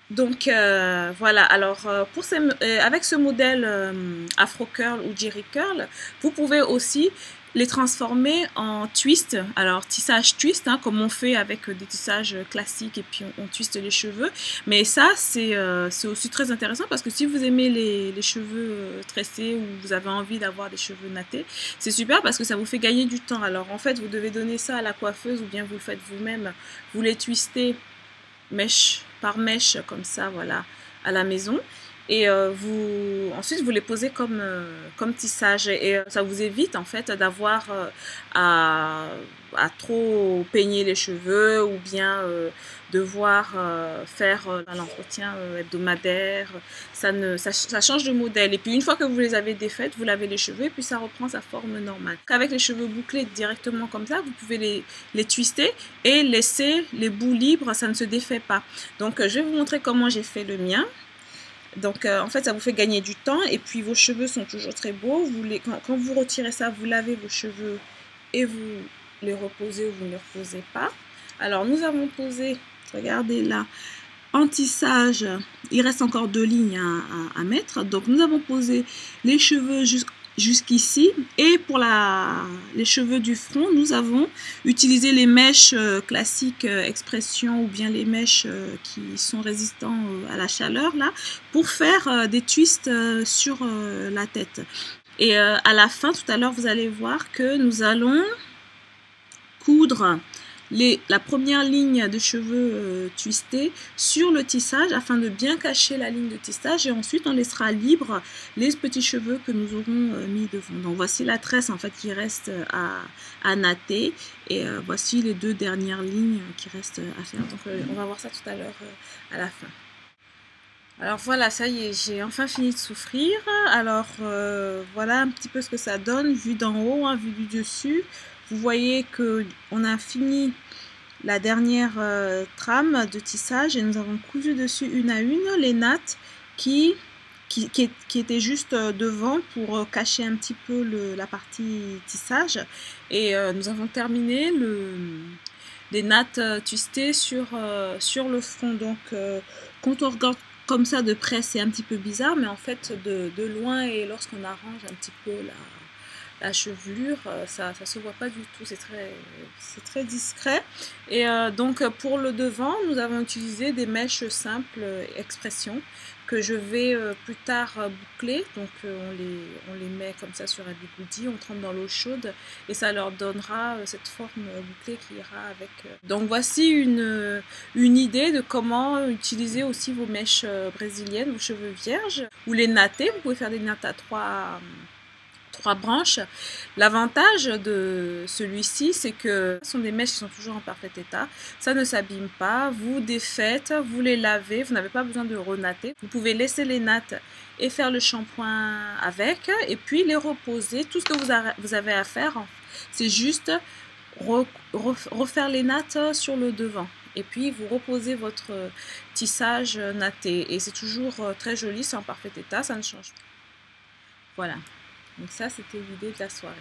Donc voilà, alors avec ce modèle Afro Curl ou Jerry Curl, vous pouvez aussi les transformer en twist, alors tissage twist, hein, comme on fait avec des tissages classiques et puis on twiste les cheveux. Mais ça, c'est aussi très intéressant parce que si vous aimez les cheveux tressés ou vous avez envie d'avoir des cheveux nattés, c'est super parce que ça vous fait gagner du temps. Alors en fait, vous devez donner ça à la coiffeuse ou bien vous le faites vous-même, vous les twistez mèche par mèche comme ça, voilà, à la maison. Et ensuite vous les posez comme tissage et ça vous évite en fait d'avoir à trop peigner les cheveux ou bien devoir faire l'entretien hebdomadaire. Ça change de modèle. Et puis une fois que vous les avez défaites, vous lavez les cheveux et puis ça reprend sa forme normale. Avec les cheveux bouclés directement comme ça, vous pouvez les twister et laisser les bouts libres, ça ne se défait pas. Donc je vais vous montrer comment j'ai fait le mien. Donc en fait ça vous fait gagner du temps et puis vos cheveux sont toujours très beaux. Quand vous retirez ça, vous lavez vos cheveux et vous les reposez ou vous ne les reposez pas. Alors nous avons posé, regardez là, en tissage, il reste encore 2 lignes à mettre. Donc nous avons posé les cheveux jusqu'ici et pour les cheveux du front, nous avons utilisé les mèches classiques expression ou bien les mèches qui sont résistants à la chaleur là pour faire des twists sur la tête. Et à la fin, tout à l'heure, vous allez voir que nous allons coudre la première ligne de cheveux twistés sur le tissage afin de bien cacher la ligne de tissage et ensuite on laissera libre les petits cheveux que nous aurons mis devant. Donc voici la tresse en fait qui reste à natter et voici les 2 dernières lignes qui restent à faire. Donc on va voir ça tout à l'heure à la fin. Alors voilà, ça y est, j'ai enfin fini de souffrir. Alors voilà un petit peu ce que ça donne vu d'en haut, hein, vu du dessus. Vous voyez qu'on a fini la dernière trame de tissage et nous avons cousu dessus une à une les nattes qui étaient juste devant pour cacher un petit peu la partie tissage. Et nous avons terminé les nattes twistées sur le front. Donc quand on regarde comme ça de près, c'est un petit peu bizarre, mais en fait de loin et lorsqu'on arrange un petit peu la chevelure, ça se voit pas du tout, c'est très discret. Et donc pour le devant, nous avons utilisé des mèches simples expression que je vais plus tard boucler. Donc on les met comme ça sur un bigoudi, on trempe dans l'eau chaude et ça leur donnera cette forme bouclée qui ira avec. Donc voici une idée de comment utiliser aussi vos mèches brésiliennes, vos cheveux vierges ou les natter. Vous pouvez faire des nattes à 3 branches. L'avantage de celui-ci, c'est que ce sont des mèches qui sont toujours en parfait état. Ça ne s'abîme pas. Vous défaites, vous les lavez. Vous n'avez pas besoin de renatter. Vous pouvez laisser les nattes et faire le shampoing avec et puis les reposer. Tout ce que vous avez à faire, c'est juste refaire les nattes sur le devant. Et puis vous reposez votre tissage natté. Et c'est toujours très joli, c'est en parfait état, ça ne change pas. Voilà. Donc ça, c'était l'idée de la soirée.